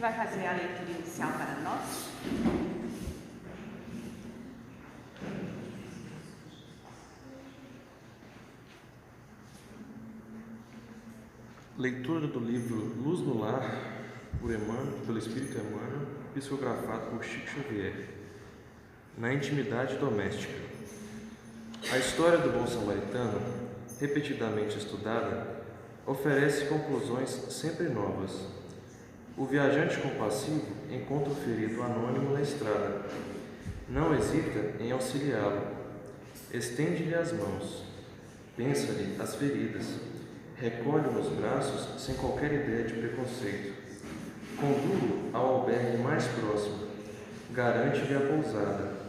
vai fazer a leitura inicial para nós. Leitura do livro Luz no Lar, por Emmanuel, pelo Espírito Emmanuel, psicografado por Chico Xavier. Na intimidade doméstica. A história do bom samaritano, repetidamente estudada, oferece conclusões sempre novas. O viajante compassivo encontra o ferido anônimo na estrada. Não hesita em auxiliá-lo. Estende-lhe as mãos. Pensa-lhe as feridas. Recolhe-o nos braços sem qualquer ideia de preconceito. Conduz-o ao albergue mais próximo. Garante-lhe a pousada.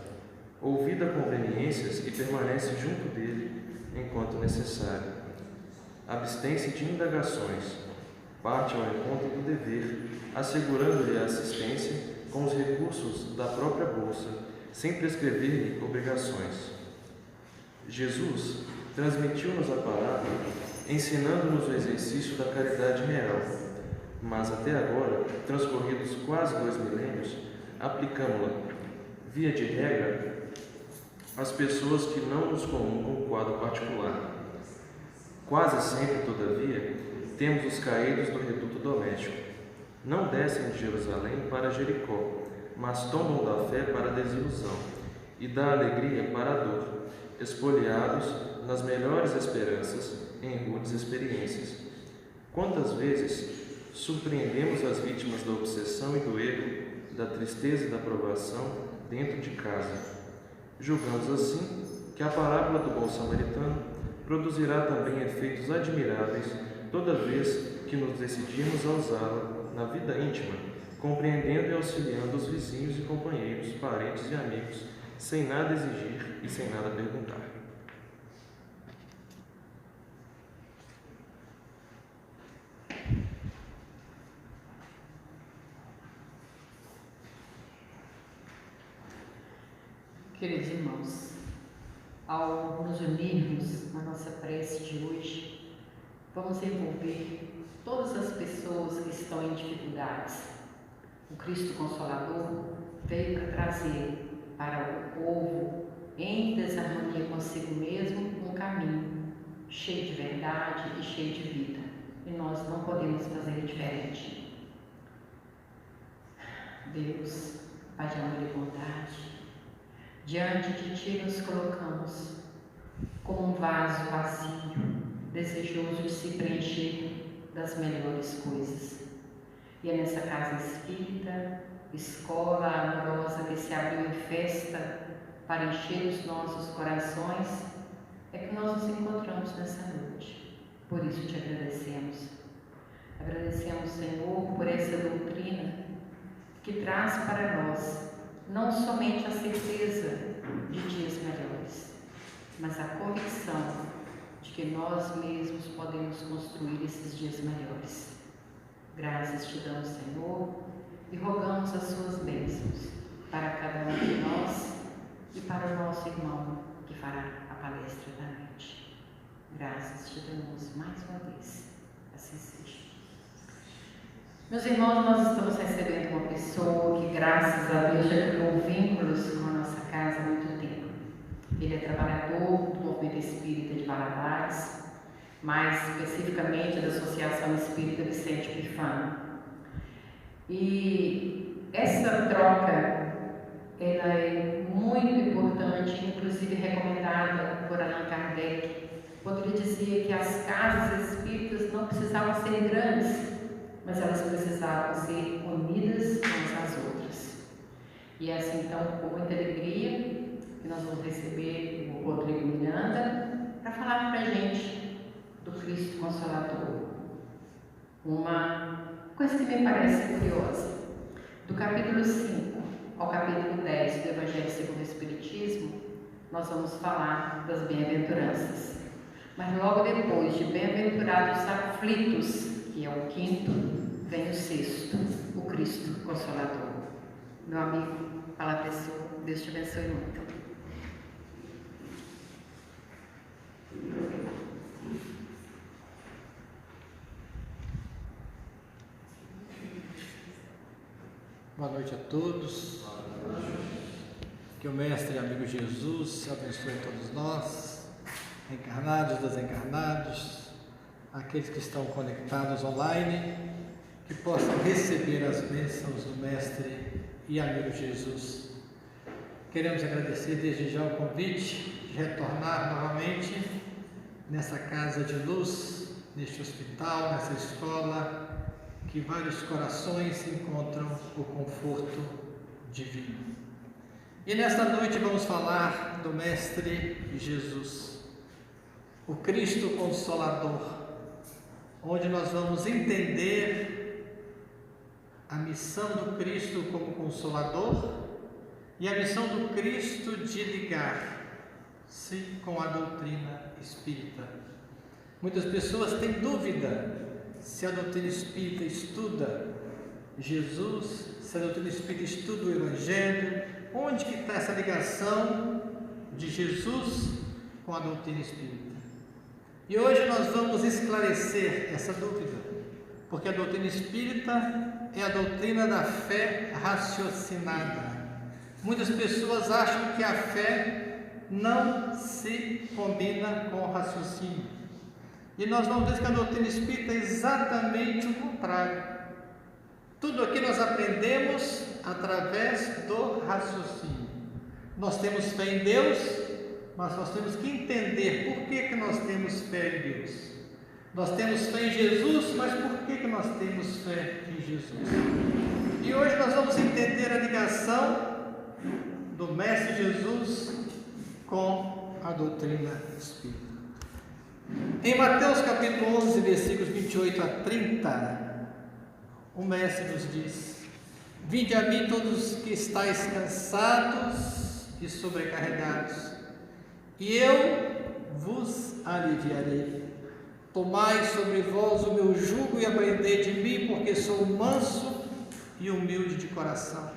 Ouvida conveniências e permanece junto dele enquanto necessário. Abstém-se de indagações. Parte ao encontro do dever, assegurando-lhe a assistência com os recursos da própria bolsa, sem prescrever-lhe obrigações. Jesus transmitiu-nos a parábola, ensinando-nos o exercício da caridade real, mas até agora, transcorridos quase 2 milênios, aplicamos-la, via de regra, às pessoas que não nos comungam o quadro particular. Quase sempre, todavia, temos os caídos do reduto doméstico. Não descem de Jerusalém para Jericó, mas tombam da fé para a desilusão e da alegria para a dor, espoliados nas melhores esperanças em rudes experiências. Quantas vezes surpreendemos as vítimas da obsessão e do erro, da tristeza e da provação dentro de casa. Julgamos assim que a parábola do bom samaritano produzirá também efeitos admiráveis toda vez que nos decidimos a usá-la na vida íntima, compreendendo e auxiliando os vizinhos e companheiros, parentes e amigos, sem nada exigir e sem nada perguntar. Queridos irmãos, ao nos unirmos na nossa prece de hoje, vamos envolver todas as pessoas que estão em dificuldades. O Cristo Consolador veio para trazer para o povo, em desarmonia consigo mesmo, um caminho cheio de verdade e cheio de vida. E nós não podemos fazer diferente. Deus, Pai de amor e bondade, diante de Ti nos colocamos como um vaso vazio, desejoso de se preencher das melhores coisas. E é nessa casa espírita, escola amorosa que se abriu em festa para encher os nossos corações, é que nós nos encontramos nessa noite. Por isso te agradecemos. Agradecemos, Senhor, por essa doutrina que traz para nós não somente a certeza de dias melhores, mas a convicção de que nós mesmos podemos construir esses dias melhores. Graças te damos, Senhor, e rogamos as suas bênçãos para cada um de nós e para o nosso irmão que fará a palestra da noite. Graças te damos mais uma vez. Assim seja. Meus irmãos, nós estamos recebendo uma pessoa que, graças a Deus, já criou vínculos com a nossa casa há muito tempo. Ele é trabalhador do movimento espírita de Valadares, mais especificamente da Associação Espírita Vicente Pifano. E essa troca, ela é muito importante, inclusive recomendada por Allan Kardec, quando ele dizia que as casas espíritas não precisavam ser grandes, mas elas precisavam ser unidas umas às outras. E é assim, então, com muita alegria, que nós vamos receber o Rodrigo Miranda para falar para a gente do Cristo Consolador. Uma coisa que me parece curiosa. Do capítulo 5 ao capítulo 10 do Evangelho segundo o Espiritismo, nós vamos falar das bem-aventuranças. Mas logo depois de bem-aventurados aflitos, que é o 5º, vem o 6º, o Cristo Consolador. Meu amigo, fala a pessoa, Deus te abençoe muito. Boa noite a todos. Que o Mestre e amigo Jesus abençoe todos nós, encarnados, desencarnados, aqueles que estão conectados online, que possam receber as bênçãos do Mestre e amigo Jesus. Queremos agradecer desde já o convite de retornar novamente nessa casa de luz, neste hospital, nessa escola, que vários corações encontram o conforto divino. E nesta noite vamos falar do Mestre Jesus, o Cristo Consolador, onde nós vamos entender a missão do Cristo como Consolador e a missão do Cristo de ligar-se com a doutrina espírita. Muitas pessoas têm dúvida se a doutrina espírita estuda Jesus, se a doutrina espírita estuda o Evangelho, onde que está essa ligação de Jesus com a doutrina espírita. E hoje nós vamos esclarecer essa dúvida, porque a doutrina espírita é a doutrina da fé raciocinada. Muitas pessoas acham que a fé não se combina com o raciocínio. E nós vamos ver que a doutrina espírita é exatamente o contrário. Tudo aqui nós aprendemos através do raciocínio. Nós temos fé em Deus, mas nós temos que entender por que nós temos fé em Deus. Nós temos fé em Jesus, mas por que nós temos fé em Jesus? E hoje nós vamos entender a ligação do Mestre Jesus com a doutrina espírita. Em Mateus capítulo 11, versículos 28 a 30, o Mestre nos diz: Vinde a mim todos que estáis cansados e sobrecarregados, e eu vos aliviarei. Tomai sobre vós o meu jugo e aprendei de mim, porque sou manso e humilde de coração,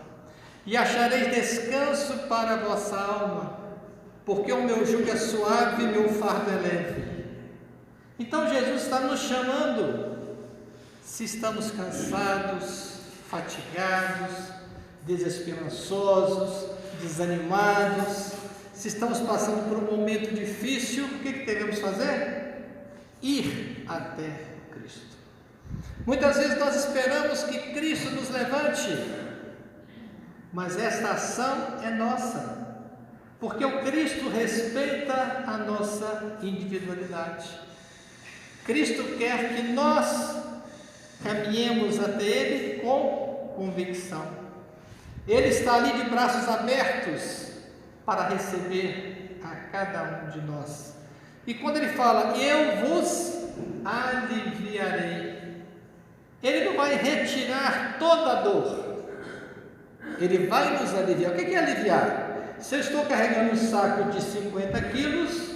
e achareis descanso para a vossa alma, porque o meu jugo é suave e meu fardo é leve. Então Jesus está nos chamando, se estamos cansados, fatigados, desesperançosos, desanimados, se estamos passando por um momento difícil, o que devemos fazer? Ir até Cristo. Muitas vezes nós esperamos que Cristo nos levante, mas esta ação é nossa, porque o Cristo respeita a nossa individualidade. Cristo quer que nós caminhemos até Ele com convicção. Ele está ali de braços abertos para receber a cada um de nós. E quando Ele fala, eu vos aliviarei, Ele não vai retirar toda a dor, Ele vai nos aliviar. O que é aliviar? Se eu estou carregando um saco de 50 quilos,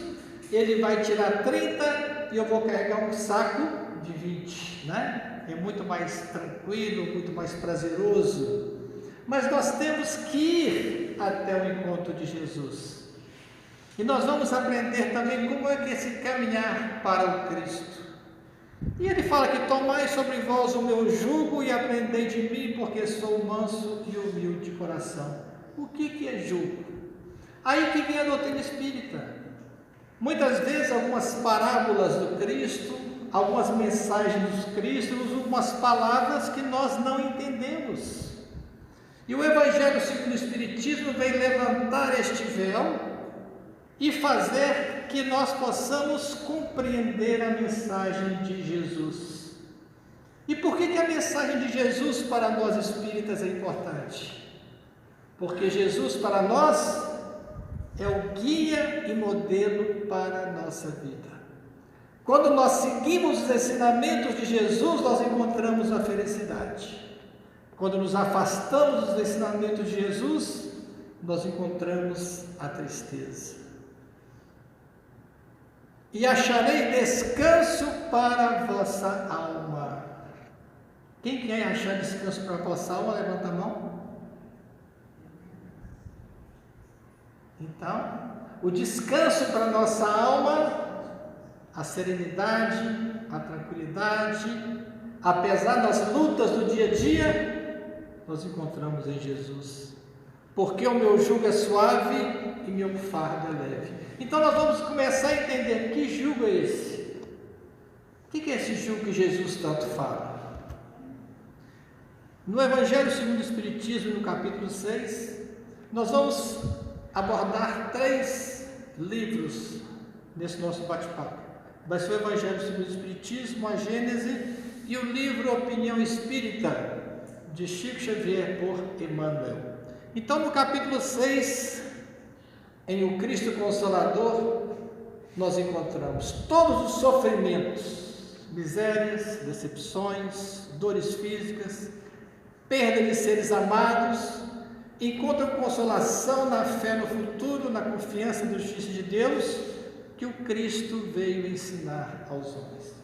Ele vai tirar 30 e eu vou carregar um saco de 20, né? É muito mais tranquilo, muito mais prazeroso. Mas nós temos que ir até o encontro de Jesus. E nós vamos aprender também como é que é esse caminhar para o Cristo. E ele fala que tomai sobre vós o meu jugo e aprendei de mim, porque sou manso e humilde de coração. O que é jugo? Aí que vem a doutrina espírita. Muitas vezes algumas parábolas do Cristo, algumas mensagens do Cristo, usam algumas palavras que nós não entendemos. E o Evangelho segundo o Espiritismo vem levantar este véu e fazer que nós possamos compreender a mensagem de Jesus. E por que a mensagem de Jesus para nós espíritas é importante? Porque Jesus para nós é o guia e modelo para a nossa vida. Quando nós seguimos os ensinamentos de Jesus, nós encontramos a felicidade. Quando nos afastamos dos ensinamentos de Jesus, nós encontramos a tristeza. E acharei descanso para a vossa alma. Quem quer achar descanso para a vossa alma, levanta a mão. Então, o descanso para a nossa alma, a serenidade, a tranquilidade, apesar das lutas do dia a dia, nós encontramos em Jesus. Porque o meu jugo é suave e meu fardo é leve. Então nós vamos começar a entender que jugo é esse. O que é esse jugo que Jesus tanto fala? No Evangelho segundo o Espiritismo, no capítulo 6, nós vamos abordar 3 livros nesse nosso bate-papo. Vai ser o Evangelho segundo o Espiritismo, a Gênese e o livro Opinião Espírita, de Chico Xavier, por Emmanuel. Então, no capítulo 6, em O Cristo Consolador, nós encontramos todos os sofrimentos, misérias, decepções, dores físicas, perda de seres amados, encontram consolação na fé no futuro, na confiança na justiça de Deus, que o Cristo veio ensinar aos homens.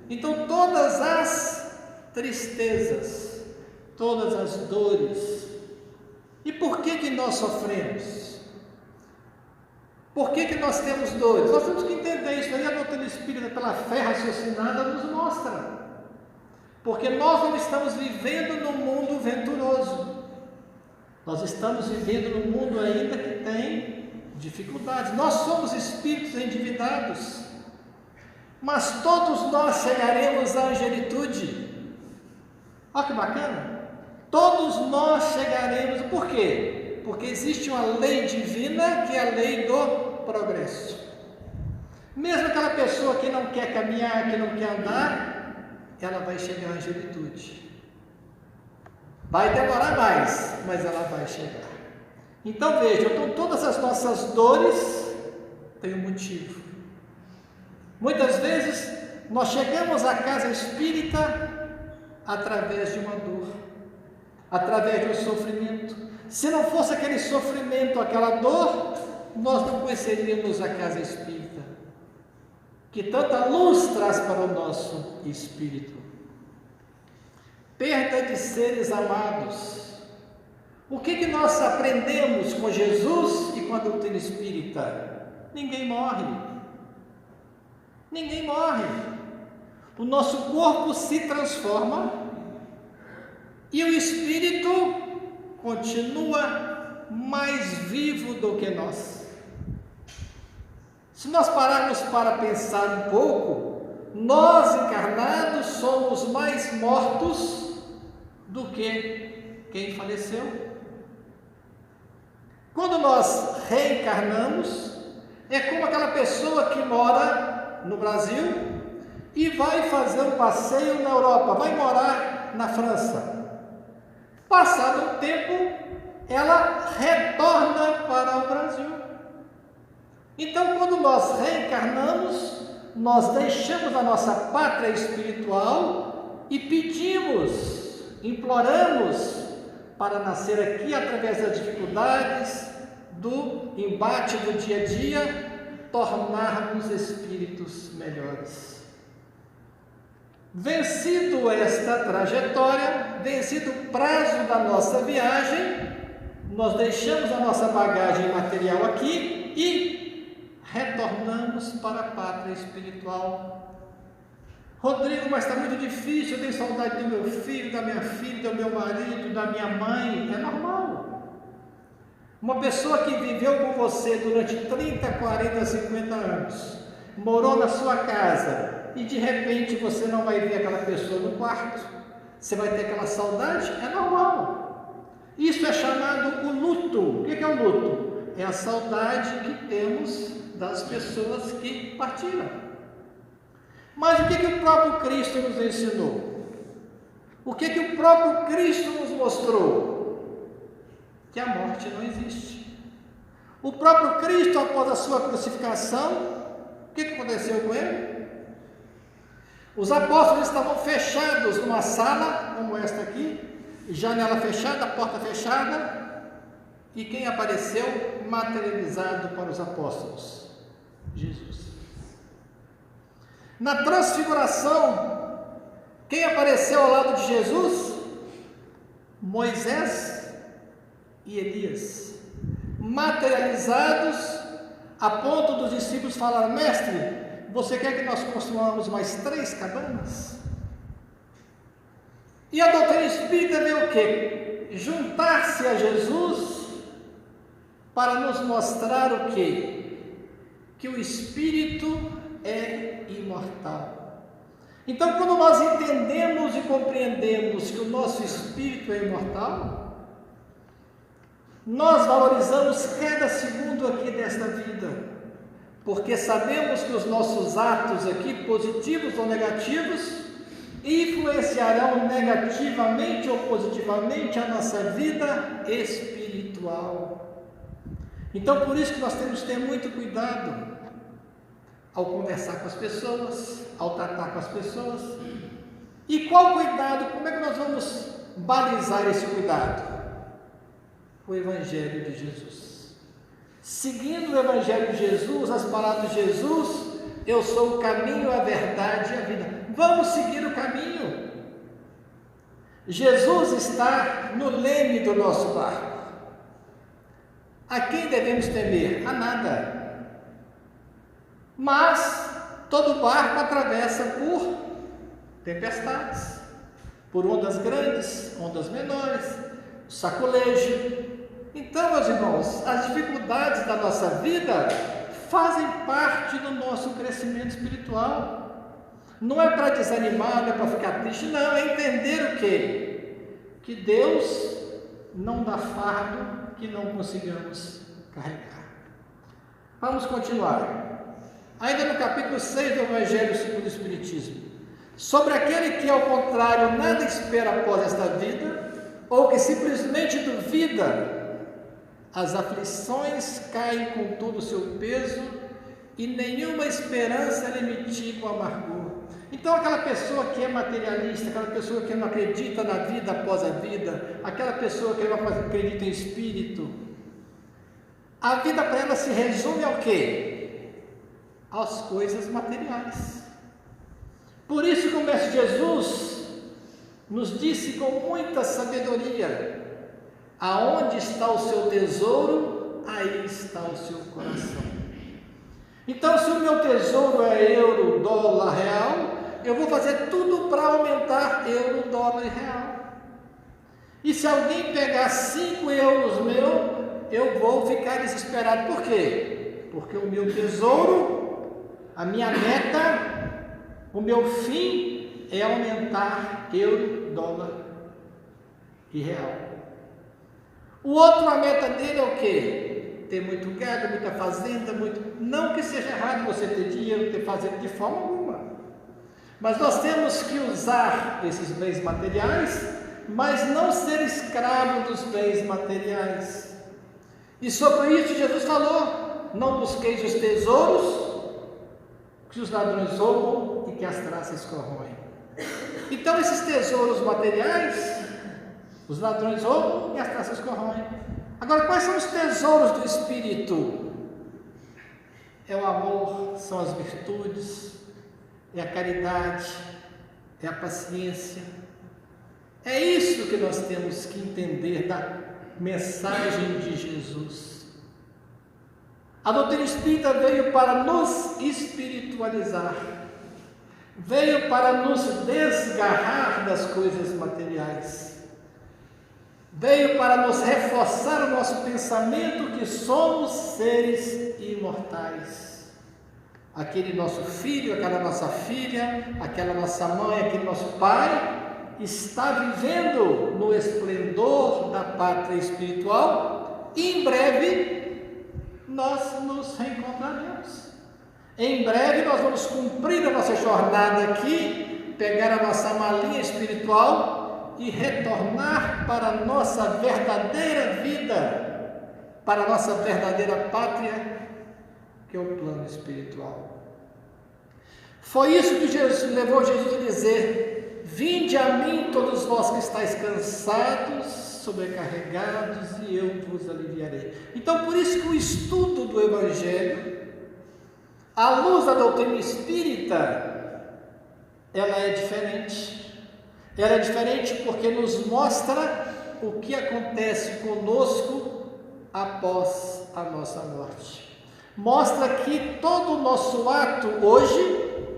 Então, todas as tristezas, todas as dores. E por que nós sofremos? Por que nós temos dores? Nós temos que entender isso aí. A doutrina espírita, pela fé raciocinada, nos mostra. Porque nós não estamos vivendo num mundo venturoso. Nós estamos vivendo num mundo ainda que tem dificuldades. Nós somos espíritos endividados. Mas todos nós chegaremos à angelitude. Olha que bacana! Todos nós chegaremos. Por quê? Porque existe uma lei divina que é a lei do progresso. Mesmo aquela pessoa que não quer caminhar, que não quer andar, ela vai chegar à angelitude. Vai demorar mais, mas ela vai chegar. Então vejam, então todas as nossas dores têm um motivo. Muitas vezes nós chegamos à casa espírita através de uma dor, através de um sofrimento. Se não fosse aquele sofrimento, aquela dor, nós não conheceríamos a casa espírita, que tanta luz traz para o nosso espírito. Perda de seres amados. O que nós aprendemos com Jesus e com a doutrina espírita? Ninguém morre. Ninguém morre. O nosso corpo se transforma e o espírito continua mais vivo do que nós. Se nós pararmos para pensar um pouco, nós encarnados somos mais mortos do que quem faleceu. Quando nós reencarnamos, é como aquela pessoa que mora no Brasil e vai fazer um passeio na Europa, vai morar na França. Passado um tempo, ela retorna para o Brasil. Então, quando nós reencarnamos, nós deixamos a nossa pátria espiritual e pedimos, imploramos para nascer aqui através das dificuldades, do embate do dia a dia, tornarmos espíritos melhores. Vencido esta trajetória, vencido o prazo da nossa viagem, nós deixamos a nossa bagagem material aqui e retornamos para a pátria espiritual. Rodrigo, mas está muito difícil, eu tenho saudade do meu filho, da minha filha, do meu marido, da minha mãe. É normal. Uma pessoa que viveu com você durante 30, 40, 50 anos, morou na sua casa, e de repente você não vai ver aquela pessoa no quarto, você vai ter aquela saudade, é normal. Isso é chamado o luto. O que é o luto? É a saudade que temos das pessoas que partiram. Mas o que o próprio Cristo nos ensinou? O que o próprio Cristo nos mostrou? Que a morte não existe. O próprio Cristo, após a sua crucificação, o que aconteceu com ele? Os apóstolos estavam fechados numa sala, como esta aqui, janela fechada, porta fechada, e quem apareceu materializado para os apóstolos? Jesus. Na transfiguração, quem apareceu ao lado de Jesus? Moisés e Elias, materializados a ponto dos discípulos falar: mestre, você quer que nós construamos mais 3 cabanas? E a doutrina espírita vê o quê? juntar-se a Jesus para nos mostrar o quê? Que o Espírito é imortal. Então, quando nós entendemos e compreendemos que o nosso Espírito é imortal, nós valorizamos cada segundo aqui desta vida, porque sabemos que os nossos atos aqui, positivos ou negativos, influenciarão negativamente ou positivamente a nossa vida espiritual. Então, por isso que nós temos que ter muito cuidado ao conversar com as pessoas, ao tratar com as pessoas. E qual cuidado? Como é que nós vamos balizar esse cuidado? O Evangelho de Jesus. Seguindo o Evangelho de Jesus, as palavras de Jesus: eu sou o caminho, a verdade e a vida. Vamos seguir o caminho. Jesus está no leme do nosso barco. A quem devemos temer? A nada. Mas todo barco atravessa por tempestades, por ondas grandes, ondas menores, sacolejo. Então, meus irmãos, as dificuldades da nossa vida fazem parte do nosso crescimento espiritual. Não é para desanimar, não é para ficar triste, não, é entender o quê? Que Deus não dá fardo que não consigamos carregar. Vamos continuar. Ainda no capítulo 6 do Evangelho segundo o Espiritismo, sobre aquele que, ao contrário, nada espera após esta vida, ou que simplesmente duvida, as aflições caem com todo o seu peso e nenhuma esperança lhe mitiga o amargor. Então, aquela pessoa que é materialista, aquela pessoa que não acredita na vida após a vida, aquela pessoa que não acredita em espírito, a vida para ela se resume ao quê? Às coisas materiais. Por isso que o Mestre Jesus nos disse com muita sabedoria: aonde está o seu tesouro, aí está o seu coração. Então, se o meu tesouro é euro, dólar, real, eu vou fazer tudo para aumentar euro, dólar e real. E se alguém pegar 5 euros meu, eu vou ficar desesperado. Por quê? Porque o meu tesouro, a minha meta, o meu fim é aumentar euro, dólar e real. O outro, a meta dele é o quê? Ter muito gado, muita fazenda, não que seja errado você ter dinheiro, ter fazenda, de forma alguma. Mas nós temos que usar esses bens materiais, mas não ser escravo dos bens materiais. E sobre isso Jesus falou: não busqueis os tesouros que os ladrões roubam e que as traças corroem. Então, esses tesouros materiais, os ladrões roubam e as traças corroem. Agora, quais são os tesouros do Espírito? É o amor, são as virtudes, é a caridade, é a paciência. É isso que nós temos que entender da mensagem de Jesus. A doutrina espírita veio para nos espiritualizar, veio para nos desgarrar das coisas materiais, veio para nos reforçar o nosso pensamento que somos seres imortais. Aquele nosso filho, aquela nossa filha, aquela nossa mãe, aquele nosso pai está vivendo no esplendor da pátria espiritual e em breve nós nos reencontraremos. Em breve nós vamos cumprir a nossa jornada aqui, pegar a nossa malinha espiritual e retornar para a nossa verdadeira vida, para a nossa verdadeira pátria, que é o plano espiritual. Foi isso que levou Jesus a dizer: vinde a mim todos vós que estáis cansados, sobrecarregados, e eu vos aliviarei. Então, por isso que o estudo do Evangelho, à luz da doutrina espírita, ela é diferente. Ela é diferente porque nos mostra o que acontece conosco após a nossa morte. Mostra que todo o nosso ato hoje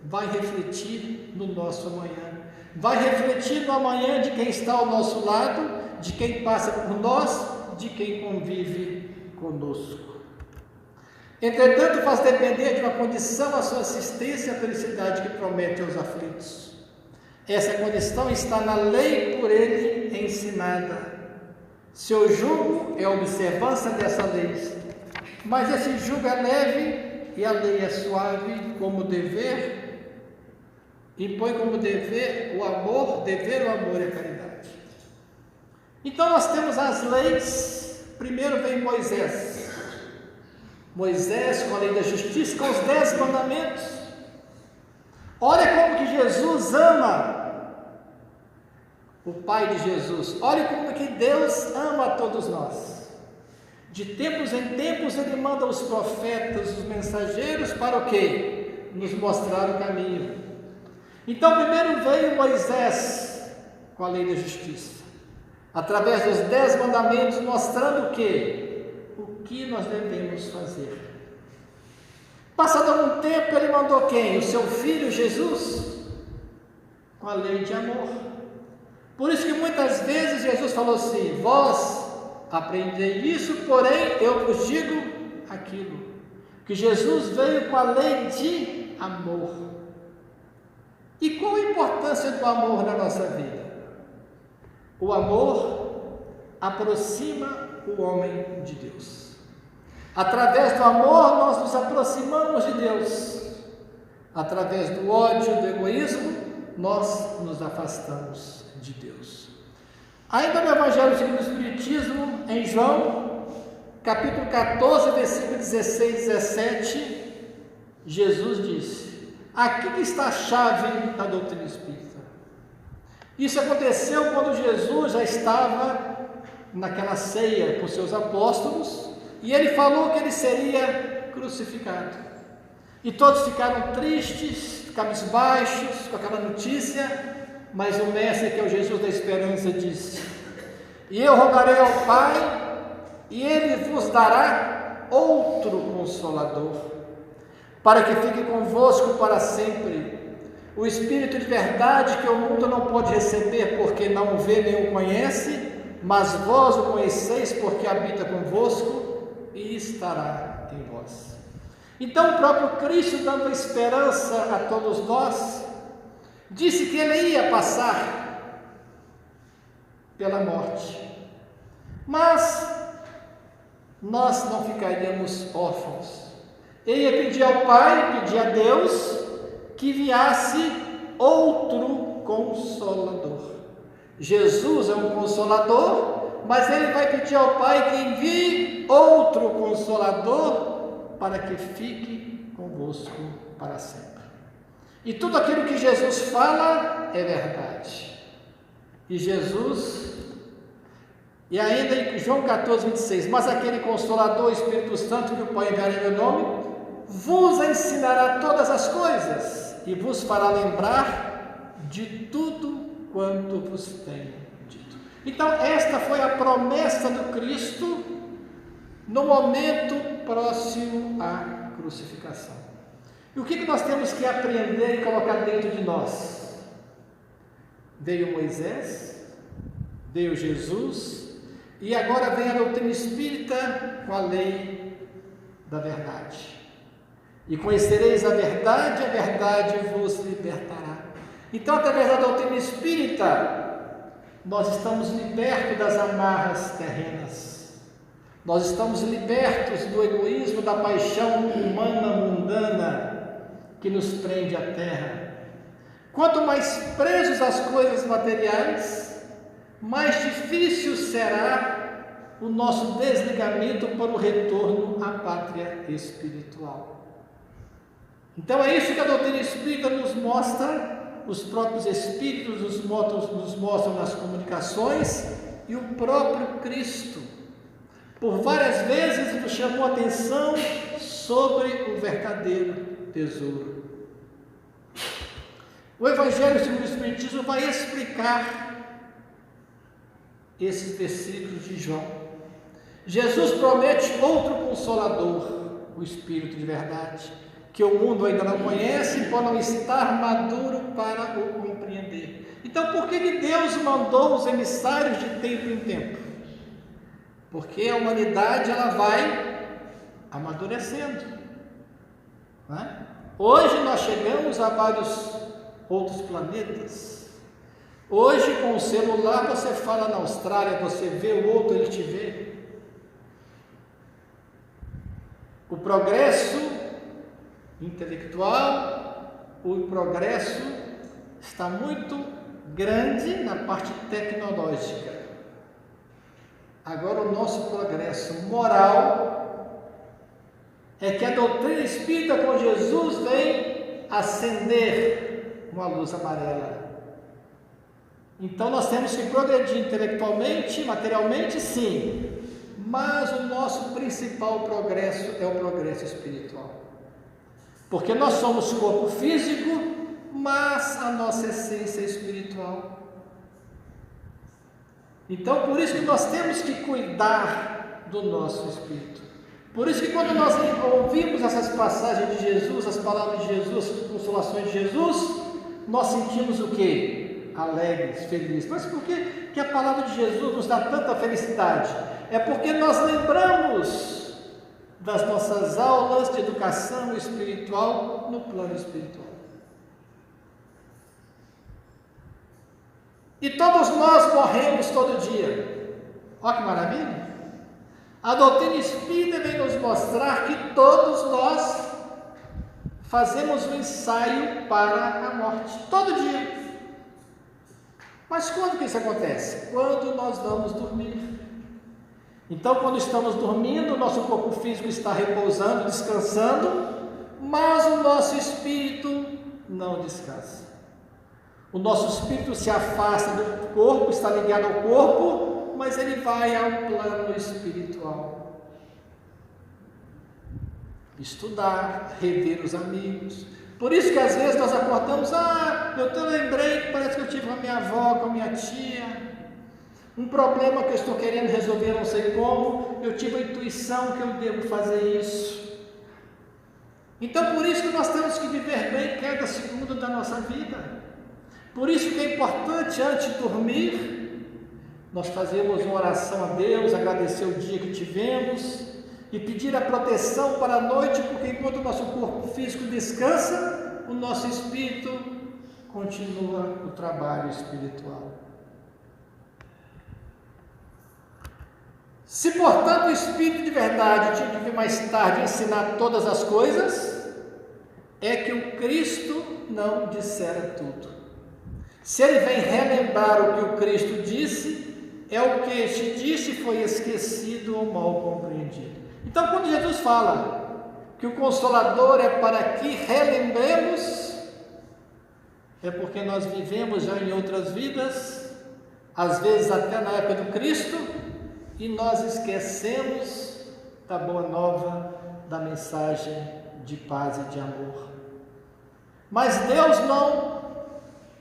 vai refletir no nosso amanhã, vai refletir no amanhã de quem está ao nosso lado de quem passa por nós, de quem convive conosco. Entretanto, faz depender de uma condição a sua assistência e a felicidade que promete aos aflitos. Essa condição está na lei por ele ensinada. Seu jugo é a observância dessa lei, mas esse jugo é leve e a lei é suave como dever, impõe como dever o amor e a caridade. Então nós temos as leis. Primeiro vem Moisés com a lei da justiça, com os 10 mandamentos. Olha como que Jesus ama o Pai de Jesus, olha como que Deus ama a todos nós. De tempos em tempos Ele manda os profetas, os mensageiros, para o quê? Nos mostrar o caminho. Então primeiro veio Moisés com a lei da justiça, através dos 10 mandamentos, mostrando o quê? O que nós devemos fazer. Passado algum tempo, Ele mandou quem? O seu Filho Jesus, com a lei de amor. Por isso que muitas vezes Jesus falou assim: vós aprendei isso, porém eu vos digo aquilo. Que Jesus veio com a lei de amor. E qual a importância do amor na nossa vida? O amor aproxima o homem de Deus. Através do amor nós nos aproximamos de Deus. Através do ódio, do egoísmo, nós nos afastamos de Deus. Ainda no Evangelho segundo o Espiritismo, em João, capítulo 14, versículo 16 e 17, Jesus disse: aqui que está a chave da doutrina espírita. Isso aconteceu quando Jesus já estava naquela ceia com seus apóstolos, e ele falou que ele seria crucificado. E todos ficaram tristes, cabisbaixos com aquela notícia, mas o Mestre, que é o Jesus da esperança, disse: e eu rogarei ao Pai, e Ele vos dará outro Consolador, para que fique convosco para sempre, o Espírito de verdade, que o mundo não pode receber, porque não o vê nem o conhece, mas vós o conheceis, porque habita convosco e estará em vós. Então o próprio Cristo, dando esperança a todos nós, disse que Ele ia passar pela morte, mas nós não ficaríamos órfãos. Ele ia pedir ao Pai, pedir a Deus, que enviasse outro Consolador. Jesus é um Consolador, mas Ele vai pedir ao Pai que envie outro Consolador, para que fique convosco para sempre. E tudo aquilo que Jesus fala é verdade. E Jesus, e ainda em João 14, 26, mas aquele Consolador, o Espírito Santo, que o Pai enviará em meu nome, vos ensinará todas as coisas e vos fará lembrar de tudo quanto vos tenho dito. Então esta foi a promessa do Cristo no momento próximo à crucificação. E o que nós temos que aprender e colocar dentro de nós? Veio Moisés, veio Jesus, e agora vem a doutrina espírita com a lei da verdade. E conhecereis a verdade vos libertará. Então, através da doutrina espírita, nós estamos libertos das amarras terrenas. Nós estamos libertos do egoísmo, da paixão humana, mundana, que nos prende à terra. Quanto mais presos às coisas materiais, mais difícil será o nosso desligamento para o retorno à pátria espiritual. Então é isso que a doutrina espírita nos mostra, os próprios espíritos nos mostram nas comunicações, e o próprio Cristo por várias vezes nos chamou a atenção sobre o verdadeiro tesouro. O Evangelho segundo o Espiritismo vai explicar esses versículos de João. Jesus promete outro Consolador, o Espírito de verdade, que o mundo ainda não conhece, por não estar maduro para o compreender. Então, por que Deus mandou os emissários de tempo em tempo? Porque a humanidade ela vai amadurecendo, né? Hoje nós chegamos a vários outros planetas. Hoje, com o celular, você fala na Austrália, você vê o outro, ele te vê. O progresso intelectual, o progresso está muito grande na parte tecnológica. Agora, o nosso progresso moral é que a doutrina espírita com Jesus vem acender uma luz amarela. Então, nós temos que progredir intelectualmente, materialmente, sim, mas o nosso principal progresso é o progresso espiritual. Porque nós somos corpo físico, mas a nossa essência é espiritual. Então, por isso que nós temos que cuidar do nosso espírito. Por isso que quando nós ouvimos essas passagens de Jesus, as palavras de Jesus, as consolações de Jesus, nós sentimos o quê? Alegres, felizes. Mas por que a palavra de Jesus nos dá tanta felicidade? É porque nós lembramos das nossas aulas de educação espiritual no plano espiritual. E todos nós morremos todo dia. Olha que maravilha! A doutrina espírita vem nos mostrar que todos nós fazemos um ensaio para a morte, todo dia. Mas quando que isso acontece? Quando nós vamos dormir. Então, quando estamos dormindo, nosso corpo físico está repousando, descansando, mas o nosso espírito não descansa. O nosso espírito se afasta do corpo, está ligado ao corpo, mas ele vai ao plano espiritual. Estudar, rever os amigos. Por isso que às vezes nós acordamos, eu lembrei que parece que eu tive com a minha avó, com a minha tia, um problema que eu estou querendo resolver, não sei como, eu tive a intuição que eu devo fazer isso. Então, por isso que nós temos que viver bem cada segundo da nossa vida. Por isso que é importante, antes de dormir, nós fazermos uma oração a Deus, agradecer o dia que tivemos e pedir a proteção para a noite, porque enquanto o nosso corpo físico descansa, o nosso espírito continua o trabalho espiritual. Se, portanto, o Espírito de verdade tinha que vir mais tarde ensinar todas as coisas, é que o Cristo não dissera tudo. Se ele vem relembrar o que o Cristo disse, é o que este disse foi esquecido ou mal compreendido. Então, quando Jesus fala que o Consolador é para que relembremos, é porque nós vivemos já em outras vidas, às vezes até na época do Cristo, e nós esquecemos da boa nova, da mensagem de paz e de amor. Mas Deus não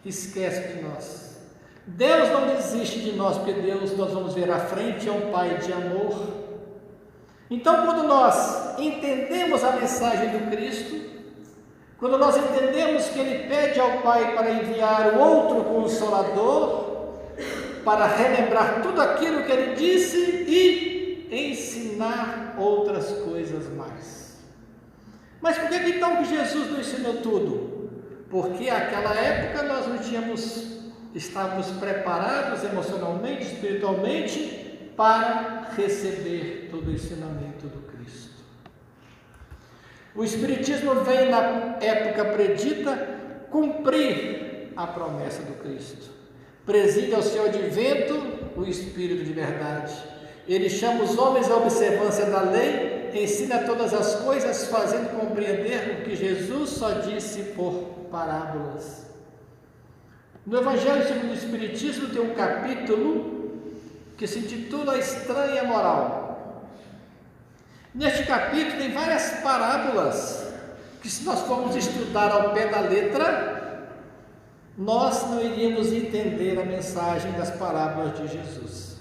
esquece de nós. Deus não desiste de nós, porque Deus, nós vamos ver à frente, é um Pai de amor. Então, quando nós entendemos a mensagem do Cristo, quando nós entendemos que Ele pede ao Pai para enviar o outro Consolador, para relembrar tudo aquilo que Ele disse e ensinar outras coisas mais. Mas por que então que Jesus não ensinou tudo? Porque naquela época nós não estávamos preparados emocionalmente, espiritualmente, para receber todo o ensinamento do Cristo. O Espiritismo vem na época predita cumprir a promessa do Cristo. Preside ao seu advento o Espírito de verdade. Ele chama os homens à observância da lei, ensina todas as coisas, fazendo compreender o que Jesus só disse por parábolas. No Evangelho segundo o Espiritismo tem um capítulo que se intitula A Estranha Moral. Neste capítulo tem várias parábolas que, se nós formos estudar ao pé da letra, nós não iríamos entender a mensagem das parábolas de Jesus.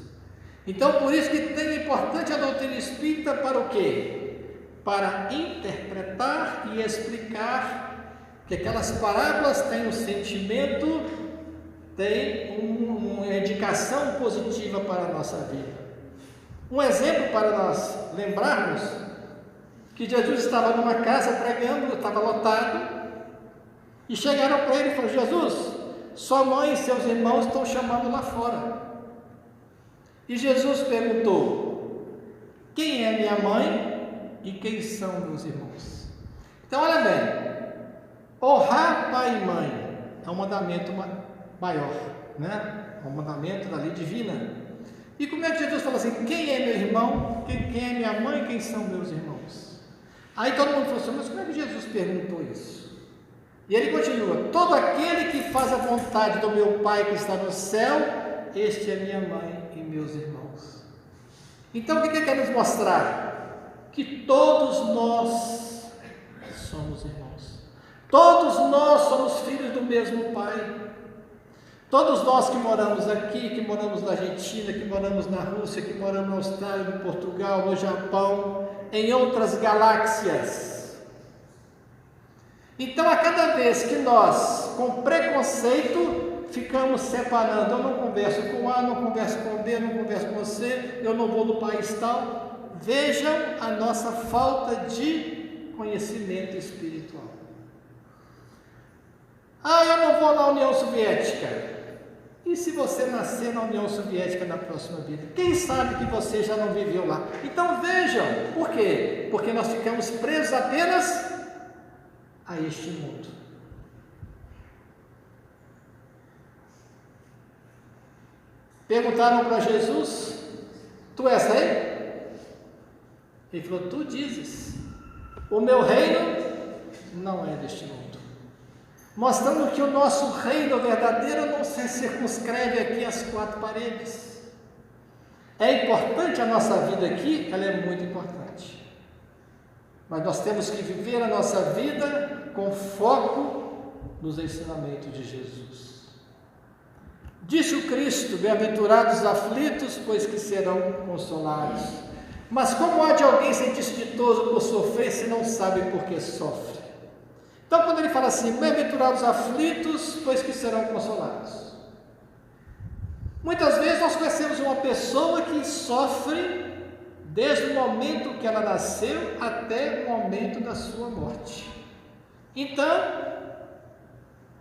Então, por isso que é importante a doutrina espírita para o quê? Para interpretar e explicar que aquelas parábolas têm um sentimento tem uma indicação positiva para a nossa vida. Um exemplo para nós lembrarmos que Jesus estava numa casa pregando, estava lotado, e chegaram para ele e falaram: Jesus, sua mãe e seus irmãos estão chamando lá fora. E Jesus perguntou: quem é minha mãe e quem são meus irmãos? Então olha bem, honrar pai e mãe é um mandamento maior, né? É um mandamento da lei divina. E como é que Jesus fala assim: quem é meu irmão, quem é minha mãe, quem são meus irmãos? Aí todo mundo falou assim: mas como é que Jesus perguntou isso? E ele continua: todo aquele que faz a vontade do meu Pai que está no céu, este é minha mãe e meus irmãos. Então o que ele quer nos mostrar? Que todos nós somos irmãos, todos nós somos filhos do mesmo Pai. Todos nós que moramos aqui, que moramos na Argentina, que moramos na Rússia, que moramos na Austrália, no Portugal, no Japão, em outras galáxias. Então, a cada vez que nós, com preconceito, ficamos separando, eu não converso com A, não converso com B, não converso com C, eu não vou no país tal, vejam a nossa falta de conhecimento espiritual. Ah, eu não vou na União Soviética. E se você nascer na União Soviética na próxima vida? Quem sabe que você já não viveu lá? Então vejam, por quê? Porque nós ficamos presos apenas a este mundo. Perguntaram para Jesus: tu és rei? Ele falou: tu dizes, o meu reino não é deste mundo. Mostrando que o nosso reino verdadeiro não se circunscreve aqui às quatro paredes. É importante a nossa vida aqui, ela é muito importante. Mas nós temos que viver a nossa vida com foco nos ensinamentos de Jesus. Disse o Cristo: bem-aventurados os aflitos, pois que serão consolados. Mas como há de alguém sentir-se ditoso por sofrer, se não sabe por que sofre? Então, quando ele fala assim: bem-aventurados os aflitos, pois que serão consolados. Muitas vezes nós conhecemos uma pessoa que sofre desde o momento que ela nasceu até o momento da sua morte. Então,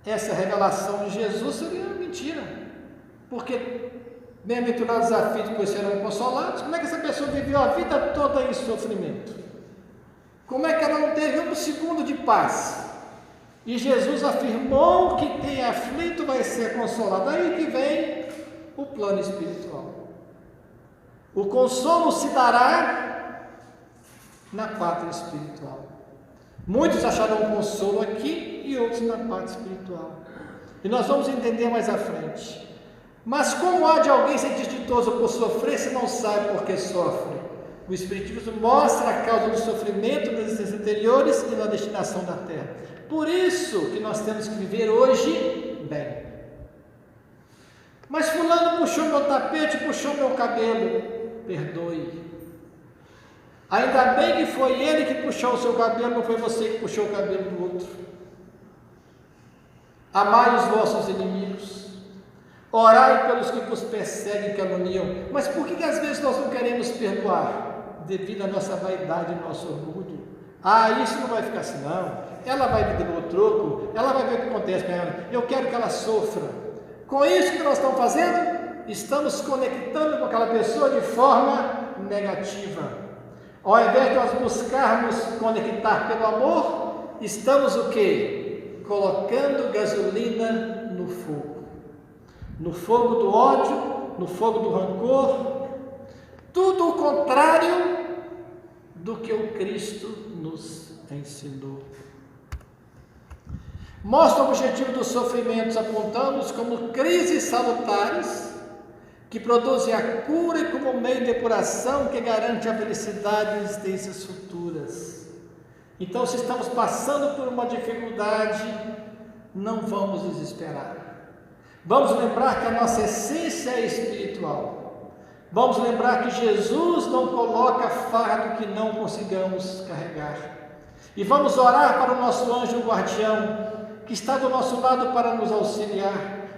essa revelação de Jesus seria mentira, porque bem-aventurados os aflitos, pois serão consolados. Como é que essa pessoa viveu a vida toda em sofrimento? Como é que ela não teve um segundo de paz? E Jesus afirmou que quem é aflito vai ser consolado. Aí que vem o plano espiritual. O consolo se dará na pátria espiritual. Muitos acharão consolo aqui e outros na pátria espiritual. E nós vamos entender mais à frente. Mas como há de alguém sentir ditoso por sofrer se não sabe por que sofre? O Espiritismo mostra a causa do sofrimento nas existências anteriores e na destinação da terra. Por isso que nós temos que viver hoje bem. Mas fulano puxou meu tapete, puxou meu cabelo. Perdoe. Ainda bem que foi ele que puxou o seu cabelo, não foi você que puxou o cabelo do outro. Amai os vossos inimigos. Orai pelos que vos perseguem e caluniam. Mas por que às vezes nós não queremos perdoar? Devido à nossa vaidade e nosso orgulho. Ah, isso não vai ficar assim não. Ela vai me dar o troco, ela vai ver o que acontece com ela. Eu quero que ela sofra. Com isso que nós estamos fazendo, estamos conectando com aquela pessoa de forma negativa. Ao invés de nós buscarmos conectar pelo amor, estamos o quê? Colocando gasolina no fogo. No fogo do ódio, no fogo do rancor, tudo o contrário do que o Cristo nos ensinou. Mostra o objetivo dos sofrimentos, apontando-os como crises salutares que produzem a cura e como meio de depuração que garante a felicidade e existências futuras. Então, se estamos passando por uma dificuldade, não vamos desesperar. Vamos lembrar que a nossa essência é espiritual. Vamos lembrar que Jesus não coloca fardo que não consigamos carregar. E vamos orar para o nosso anjo guardião, que está do nosso lado para nos auxiliar.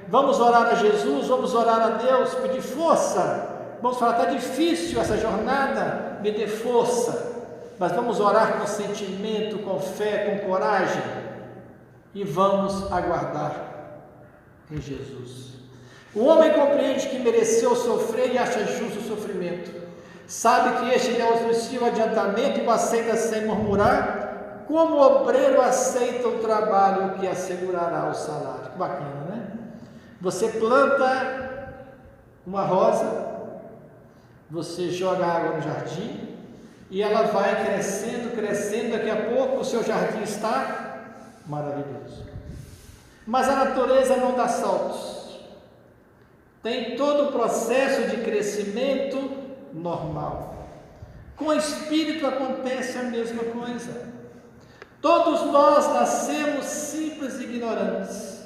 Vamos orar a Jesus, vamos orar a Deus, pedir força. Vamos falar, está difícil essa jornada, me dê força. Mas vamos orar com sentimento, com fé, com coragem. E vamos aguardar em Jesus. O homem compreende que mereceu sofrer e acha justo o sofrimento. Sabe que este lhe auxilia o adiantamento e o aceita sem murmurar, como o obreiro aceita o trabalho que assegurará o salário. Que bacana, né? Você planta uma rosa, você joga água no jardim e ela vai crescendo, crescendo, daqui a pouco o seu jardim está maravilhoso. Mas a natureza não dá saltos. Tem todo o processo de crescimento normal. Com o espírito acontece a mesma coisa. Todos nós nascemos simples e ignorantes.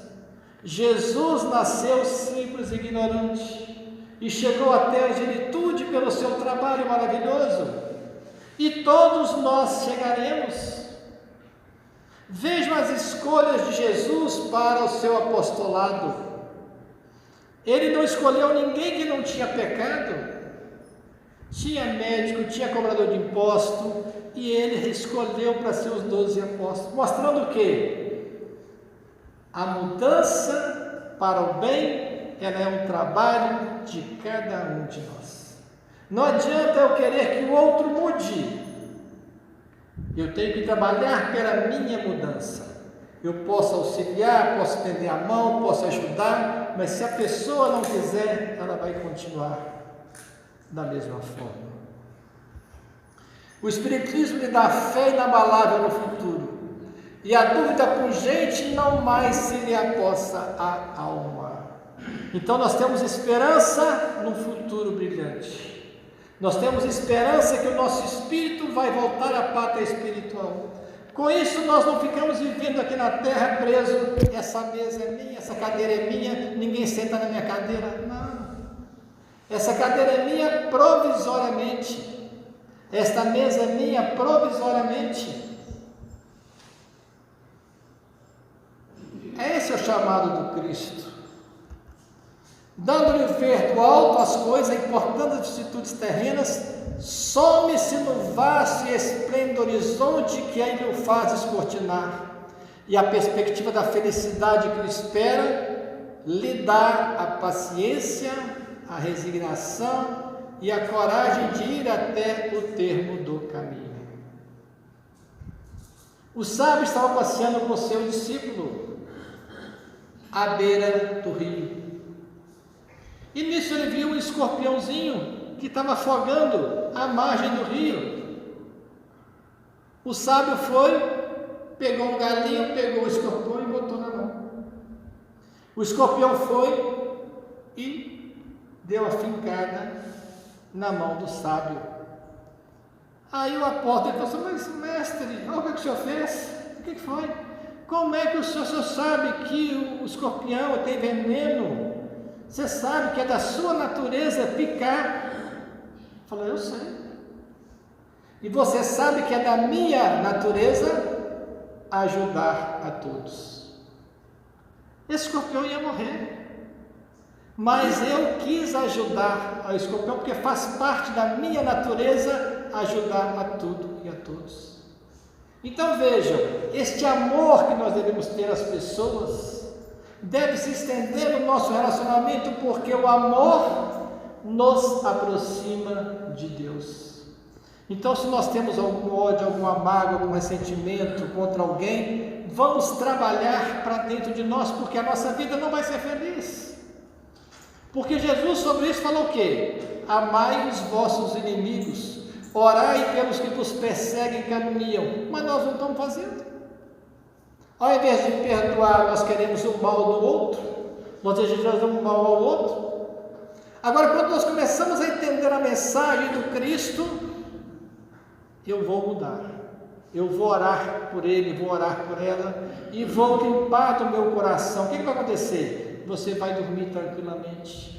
Jesus nasceu simples e ignorante e chegou até a angelitude pelo seu trabalho maravilhoso. E todos nós chegaremos. Vejam as escolhas de Jesus para o seu apostolado. Ele não escolheu ninguém que não tinha pecado. Tinha médico, tinha cobrador de imposto, e ele escolheu para ser os 12 apóstolos, mostrando o quê? A mudança para o bem, ela é um trabalho de cada um de nós. Não adianta eu querer que o outro mude. Eu tenho que trabalhar pela minha mudança. Eu posso auxiliar, posso estender a mão, posso ajudar, mas se a pessoa não quiser, ela vai continuar da mesma forma. O Espiritismo lhe dá fé inabalável no futuro, e a dúvida pungente não mais se lhe apossa a alma. Então nós temos esperança no futuro brilhante. Nós temos esperança que o nosso espírito vai voltar à pátria espiritual. Com isso nós não ficamos vivendo aqui na terra preso, essa mesa é minha, essa cadeira é minha, ninguém senta na minha cadeira. Não. Essa cadeira é minha provisoriamente. Esta mesa é minha provisoriamente. Esse é o chamado do Cristo. Dando-lhe ver do alto as coisas, importantes vicissitudes terrenas, some-se no vasto e esplêndido horizonte que ele o faz descortinar, e a perspectiva da felicidade que lhe espera lhe dá a paciência, a resignação e a coragem de ir até o termo do caminho. O sábio estava passeando com seu discípulo à beira do rio. E nisso ele viu um escorpiãozinho que estava afogando à margem do rio. O sábio foi, pegou um galinho, pegou o escorpião e botou na mão. O escorpião foi e deu a fincada na mão do sábio. Aí o apóstolo falou assim: mas mestre, olha o que o senhor fez? O que foi? Como é que o senhor sabe que o escorpião tem veneno? Você sabe que é da sua natureza picar. Falou: eu sei. E você sabe que é da minha natureza ajudar a todos. Esse escorpião ia morrer, mas eu quis ajudar ao escorpião, porque faz parte da minha natureza ajudar a tudo e a todos. Então vejam, este amor que nós devemos ter às pessoas deve se estender no nosso relacionamento, porque o amor nos aproxima de Deus. Então, se nós temos algum ódio, alguma mágoa, algum ressentimento contra alguém, vamos trabalhar para dentro de nós, porque a nossa vida não vai ser feliz. Porque Jesus sobre isso falou o quê? Amai os vossos inimigos, orai pelos que vos perseguem e caluniam, mas nós não estamos fazendo. Ao invés de perdoar, nós queremos o mal do outro, nós desejamos o mal ao outro. Agora, quando nós começamos a entender a mensagem do Cristo, eu vou mudar, eu vou orar por ele, vou orar por ela, e vou limpar do meu coração. O que vai acontecer? Você vai dormir tranquilamente,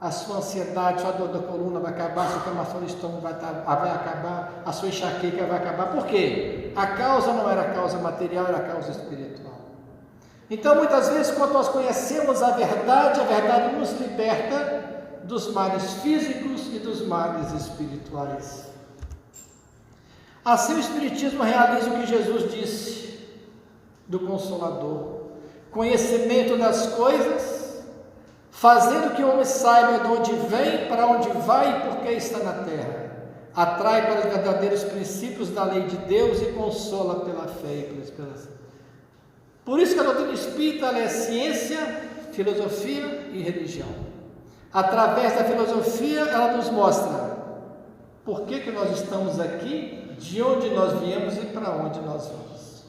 a sua ansiedade, a sua dor da coluna vai acabar, a sua inflamação do estômago vai acabar, a sua enxaqueca vai acabar. Por quê? A causa não era a causa material, era a causa espiritual. Então, muitas vezes, quando nós conhecemos a verdade nos liberta dos males físicos e dos males espirituais. Assim, o Espiritismo realiza o que Jesus disse do Consolador: conhecimento das coisas, fazendo que o homem saiba de onde vem, para onde vai e por que está na terra. Atrai para os verdadeiros princípios da lei de Deus e consola pela fé e pela esperança. Por isso que a doutrina espírita é ciência, filosofia e religião. Através da filosofia, ela nos mostra por que nós estamos aqui, de onde nós viemos e para onde nós vamos.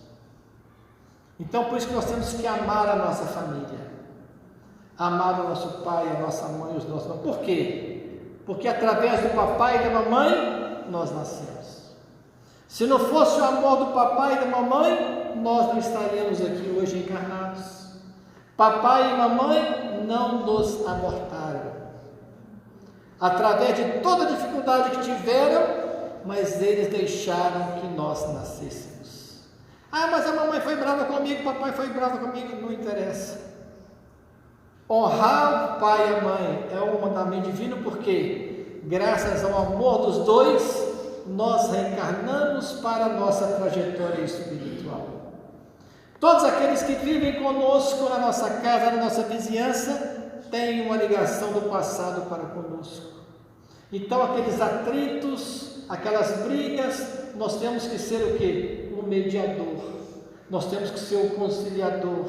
Então, por isso que nós temos que amar a nossa família, amar o nosso pai, a nossa mãe, os nossos irmãos. Por quê? Porque através do papai e da mamãe, nós nascemos. Se não fosse o amor do papai e da mamãe, nós não estaríamos aqui hoje encarnados. Papai e mamãe não nos abortaram. Através de toda a dificuldade que tiveram, mas eles deixaram que nós nascêssemos. Ah, mas a mamãe foi brava comigo, o papai foi bravo comigo, não interessa. Honrar o pai e a mãe é um mandamento divino, porque graças ao amor dos dois, nós reencarnamos para a nossa trajetória espiritual. Todos aqueles que vivem conosco na nossa casa, na nossa vizinhança, têm uma ligação do passado para conosco. Então, aqueles atritos, aquelas brigas, nós temos que ser o quê? O mediador. Nós temos que ser o conciliador.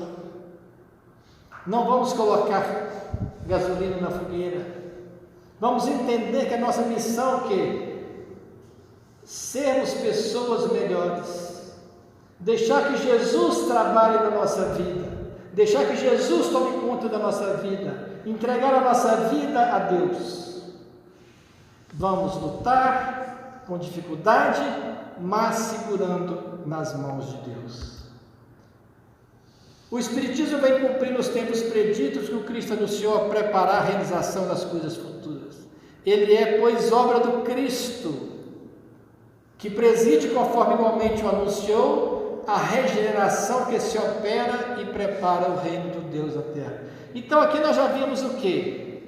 Não vamos colocar gasolina na fogueira. Vamos entender que a nossa missão é o quê? Sermos pessoas melhores. Deixar que Jesus trabalhe na nossa vida. Deixar que Jesus tome conta da nossa vida. Entregar a nossa vida a Deus. Vamos lutar com dificuldade, mas segurando nas mãos de Deus. O Espiritismo vem cumprir nos tempos preditos que o Cristo anunciou a preparar a realização das coisas futuras. Ele é, pois, obra do Cristo, que preside, conforme igualmente o anunciou, a regeneração que se opera e prepara o reino do Deus da terra. Então aqui nós já vimos o quê?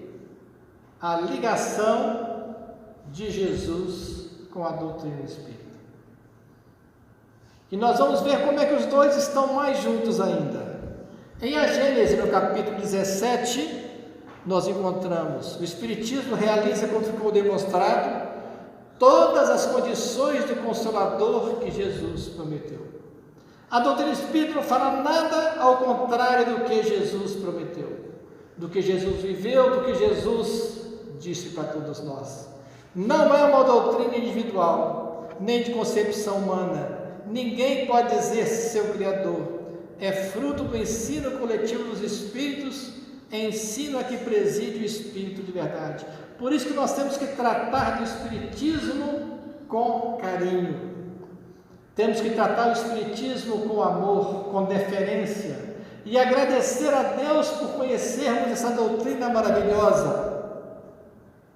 A ligação de Jesus com a doutrina espírita. E nós vamos ver como é que os dois estão mais juntos ainda. Em A Gênese, no capítulo 17, nós encontramos: o Espiritismo realiza, como ficou demonstrado, todas as condições do Consolador que Jesus prometeu. A doutrina espírita não fala nada ao contrário do que Jesus prometeu, do que Jesus viveu, do que Jesus disse para todos nós. Não é uma doutrina individual, nem de concepção humana. Ninguém pode dizer seu Criador. É fruto do ensino coletivo dos Espíritos, ensino a que preside o Espírito de verdade. Por isso que nós temos que tratar do Espiritismo com carinho. Temos que tratar o Espiritismo com amor, com deferência, e agradecer a Deus por conhecermos essa doutrina maravilhosa,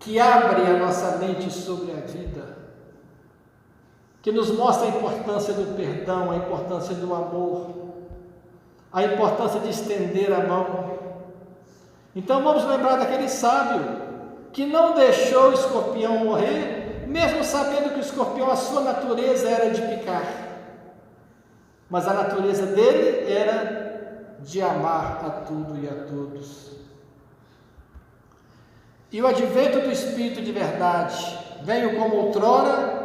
que abre a nossa mente sobre a vida, que nos mostra a importância do perdão, a importância do amor, a importância de estender a mão. Então vamos lembrar daquele sábio que não deixou o escorpião morrer, mesmo sabendo que o escorpião, a sua natureza era de picar, mas a natureza dele era de amar a tudo e a todos. E o advento do Espírito de verdade veio como outrora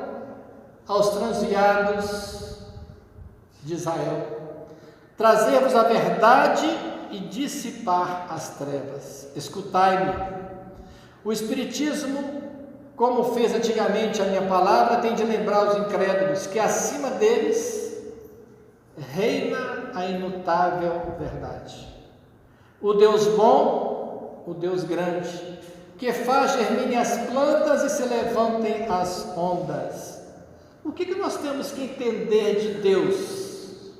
aos transviados de Israel, trazer-vos a verdade e dissipar as trevas. Escutai-me. O Espiritismo, como fez antigamente a minha palavra, tem de lembrar os incrédulos que acima deles reina a imutável verdade. O Deus bom, o Deus grande, que faz germinem as plantas e se levantem as ondas. O que nós temos que entender de Deus?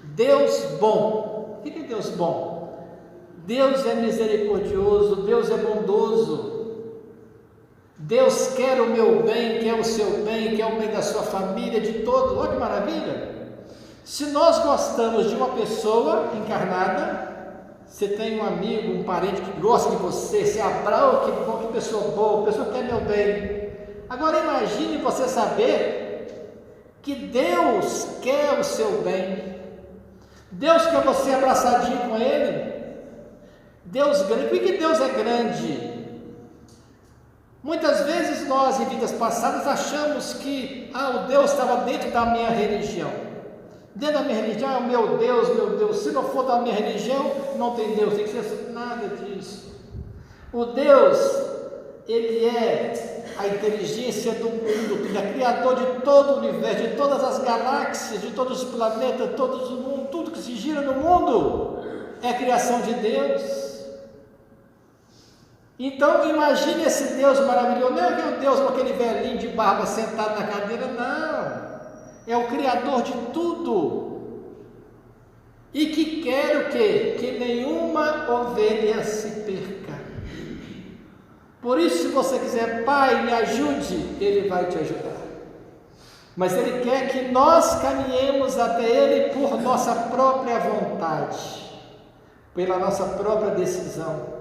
Deus bom. O que é Deus bom? Deus é misericordioso, Deus é bondoso. Deus quer o meu bem, quer o seu bem, quer o bem da sua família, de todos. Olha que maravilha! Se nós gostamos de uma pessoa encarnada, você tem um amigo, um parente que gosta de você, você abraça, que bom, que pessoa boa, pessoa que quer meu bem. Agora imagine você saber que Deus quer o seu bem. Deus quer você abraçadinho com Ele. Deus grande. Por que Deus é grande? Muitas vezes nós, em vidas passadas, achamos que o Deus estava dentro da minha religião. Dentro da minha religião é o meu Deus. Se não for da minha religião, não tem Deus. Tem que ser nada disso. O Deus, Ele é a inteligência do mundo, Ele é criador de todo o universo, de todas as galáxias, de todos os planetas, todo o mundo, tudo que se gira no mundo é a criação de Deus. Então imagine esse Deus maravilhoso. Não é aquele Deus com aquele velhinho de barba sentado na cadeira, não. É o Criador de tudo. E que quer o quê? Que nenhuma ovelha se perca. Por isso, se você quiser, Pai, me ajude, Ele vai te ajudar. Mas Ele quer que nós caminhemos até Ele por nossa própria vontade, pela nossa própria decisão,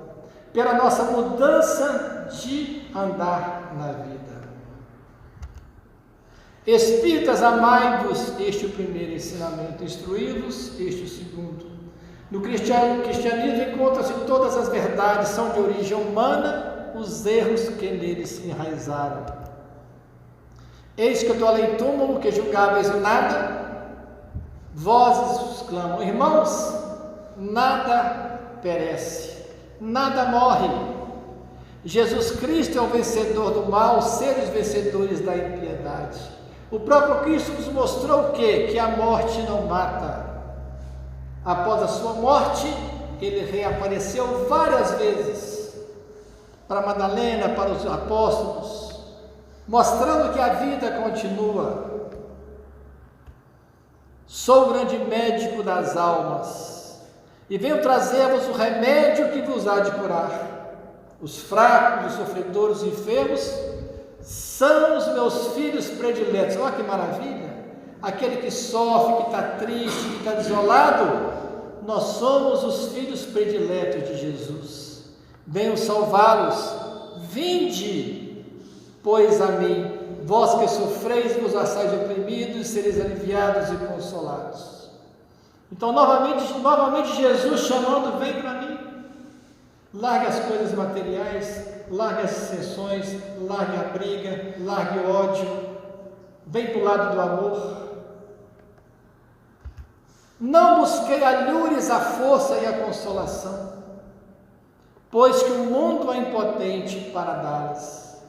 pela nossa mudança de andar na vida. Espíritas, amai-vos, este é o primeiro ensinamento, instruí-vos, este é o segundo. No cristianismo encontram-se todas as verdades, são de origem humana, os erros que nele se enraizaram. Eis que eu estou além túmulo, que julgáveis o nada, vozes clamam, irmãos, nada perece, nada morre. Jesus Cristo é o vencedor do mal, sede os vencedores da impiedade. O próprio Cristo nos mostrou o quê? Que a morte não mata. Após a sua morte, Ele reapareceu várias vezes para Madalena, para os apóstolos, mostrando que a vida continua. Sou o grande médico das almas e venho trazer-vos o remédio que vos há de curar. Os fracos, os sofredores, os enfermos são os meus filhos prediletos. Olha que maravilha! Aquele que sofre, que está triste, que está desolado, nós somos os filhos prediletos de Jesus. Venho salvá-los. Vinde, pois, a mim, vós que sofreis, vos assais oprimidos, sereis aliviados e consolados. Então, novamente Jesus chamando, vem para mim. Largue as coisas materiais, largue as dissensões, largue a briga, largue o ódio, vem para o lado do amor. Não busquei alhures a força e a consolação, pois que o mundo é impotente para dá-las.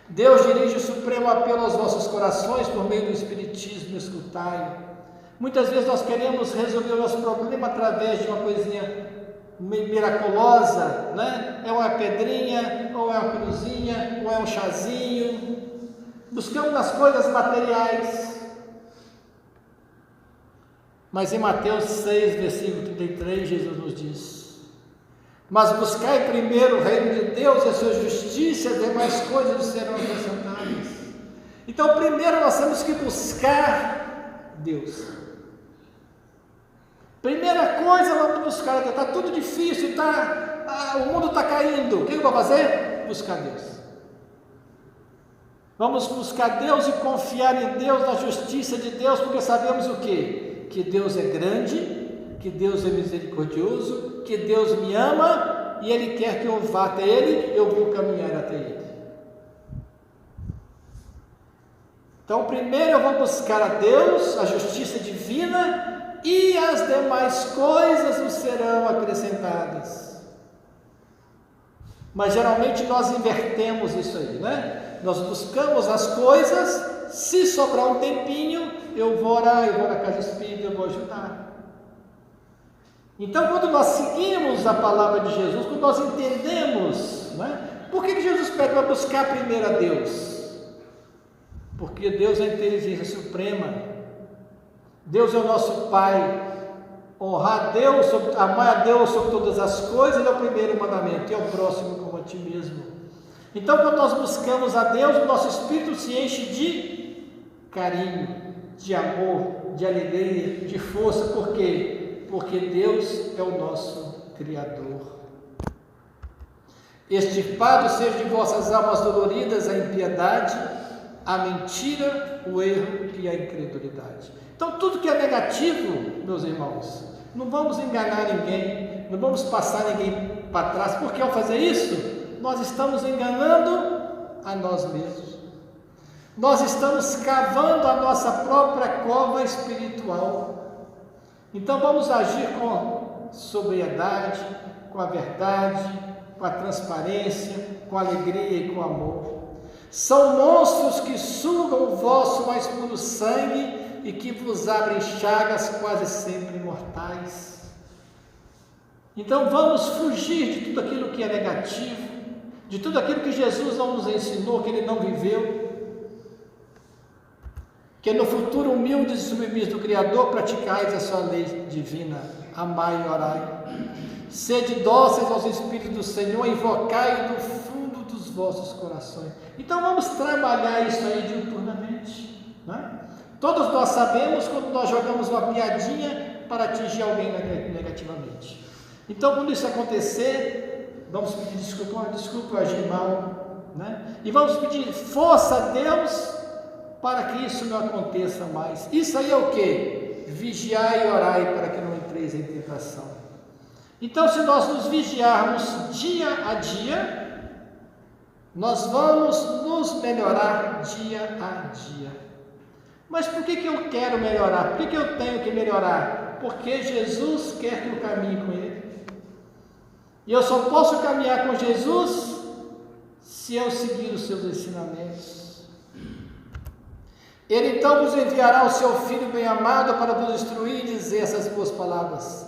Deus dirige o supremo apelo aos vossos corações por meio do Espiritismo, escutai. Muitas vezes nós queremos resolver o nosso problema através de uma coisinha miraculosa, né? É uma pedrinha, ou é uma cruzinha, ou é um chazinho. Buscamos nas coisas materiais. Mas em Mateus 6, versículo 33, Jesus nos diz: mas buscai primeiro o reino de Deus e a sua justiça, e as demais coisas serão acrescentadas. Então primeiro nós temos que buscar Deus. Primeira coisa, vamos buscar Deus. Está tudo difícil, o mundo está caindo. O que eu vou fazer? Buscar Deus. Vamos buscar Deus e confiar em Deus, na justiça de Deus, porque sabemos o quê? Que Deus é grande, que Deus é misericordioso, que Deus me ama e Ele quer que eu vá até Ele, eu vou caminhar até Ele. Então, primeiro eu vou buscar a Deus, a justiça divina, e as demais coisas nos serão acrescentadas. Mas geralmente nós invertemos isso aí, né? Nós buscamos as coisas, se sobrar um tempinho, eu vou orar, eu vou na casa espírita, eu vou ajudar. Então, quando nós seguimos a palavra de Jesus, quando nós entendemos, né? Por que Jesus pede para buscar primeiro a Deus? Porque Deus é a inteligência suprema. Deus é o nosso Pai. Honrar a Deus, amar a Deus sobre todas as coisas é o primeiro mandamento, e ao próximo como a ti mesmo. Então, quando nós buscamos a Deus, o nosso espírito se enche de carinho, de amor, de alegria, de força. Por quê? Porque Deus é o nosso Criador. Extirpado seja de vossas almas doloridas a impiedade, a mentira, o erro e a incredulidade. Então, tudo que é negativo, meus irmãos, não vamos enganar ninguém, não vamos passar ninguém para trás, porque ao fazer isso, nós estamos enganando a nós mesmos. Nós estamos cavando a nossa própria cova espiritual. Então, vamos agir com sobriedade, com a verdade, com a transparência, com a alegria e com o amor. São monstros que sugam o vosso mais puro sangue e que vos abrem chagas quase sempre mortais. Então vamos fugir de tudo aquilo que é negativo, de tudo aquilo que Jesus não nos ensinou, que Ele não viveu. Que no futuro humilde e submisso do Criador praticais a sua lei divina, amai e orai. Sede dóceis aos Espíritos do Senhor, invocai do fundo dos vossos corações. Então vamos trabalhar isso aí diuturnamente, né? Todos nós sabemos quando nós jogamos uma piadinha para atingir alguém negativamente. Então, quando isso acontecer, vamos pedir desculpa, eu agi mal, né? E vamos pedir força a Deus para que isso não aconteça mais. Isso aí é o que? Vigiai e orai para que não entreis em tentação. Então, se nós nos vigiarmos dia a dia, nós vamos nos melhorar dia a dia. Mas por que eu quero melhorar? Por que eu tenho que melhorar? Porque Jesus quer que eu caminhe com Ele. E eu só posso caminhar com Jesus se eu seguir os seus ensinamentos. Ele então vos enviará o seu Filho bem-amado para vos instruir e dizer essas boas palavras.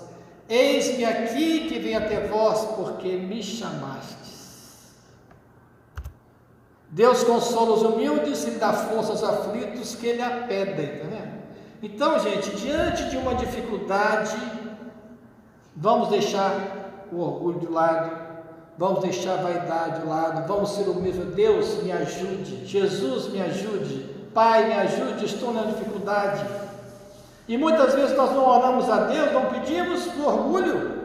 Eis-me aqui que venho até vós, porque me chamastes. Deus consola os humildes e dá força aos aflitos que Ele a pedem, tá vendo? Então, gente, diante de uma dificuldade, vamos deixar o orgulho de lado, vamos deixar a vaidade de lado, vamos ser humildes. Deus, me ajude, Jesus, me ajude, Pai, me ajude, estou na dificuldade. E muitas vezes nós não oramos a Deus, não pedimos por orgulho,